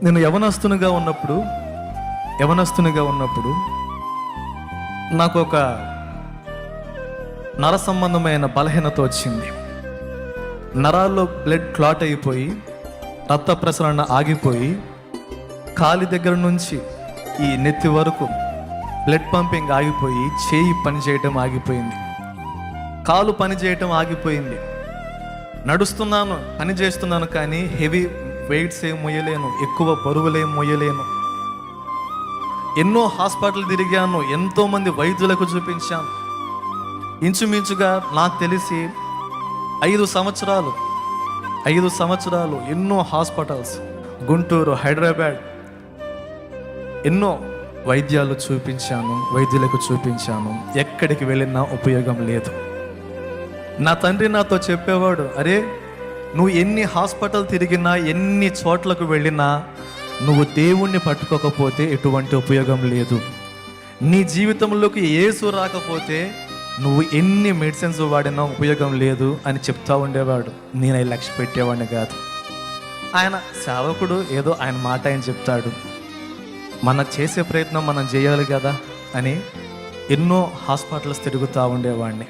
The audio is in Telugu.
నేను యవనస్తునిగా ఉన్నప్పుడు నాకు ఒక నర సంబంధమైన బలహీనత వచ్చింది. నరాల్లో బ్లడ్ క్లాట్ అయిపోయి రక్త ప్రసరణ ఆగిపోయి కాలి దగ్గర నుంచి ఈ నెత్తి వరకు బ్లడ్ పంపింగ్ ఆగిపోయి చేయి పనిచేయటం ఆగిపోయింది, కాలు పనిచేయటం ఆగిపోయింది. నడుస్తున్నాను, పని చేస్తున్నాను, కానీ హెవీ వెయిట్స్ ఏం మొయ్యలేను, ఎక్కువ బరువులేం మొయ్యలేను. ఎన్నో హాస్పిటల్ తిరిగాను, ఎంతోమంది వైద్యులకు చూపించాను. ఇంచుమించుగా నాకు తెలిసి 5 సంవత్సరాలు ఎన్నో హాస్పిటల్స్, గుంటూరు, హైదరాబాద్, ఎన్నో వైద్యులకు చూపించాను. ఎక్కడికి వెళ్ళినా ఉపయోగం లేదు. నా తండ్రి నాతో చెప్పేవాడు, అరే నువ్వు ఎన్ని హాస్పిటల్ తిరిగినా, ఎన్ని చోట్లకు వెళ్ళినా నువ్వు దేవుణ్ణి పట్టుకోకపోతే ఎటువంటి ఉపయోగం లేదు. నీ జీవితంలోకి యేసు రాకపోతే నువ్వు ఎన్ని మెడిసిన్స్ వాడినా ఉపయోగం లేదు అని చెప్తా ఉండేవాడు. నేను అవి లక్ష్య పెట్టేవాడిని కాదు. ఆయన సేవకుడు, ఏదో ఆయన మాట ఆయన చెప్తాడు, మనం చేసే ప్రయత్నం మనం చేయాలి కదా అని ఎన్నో హాస్పిటల్స్ తిరుగుతూ ఉండేవాడిని.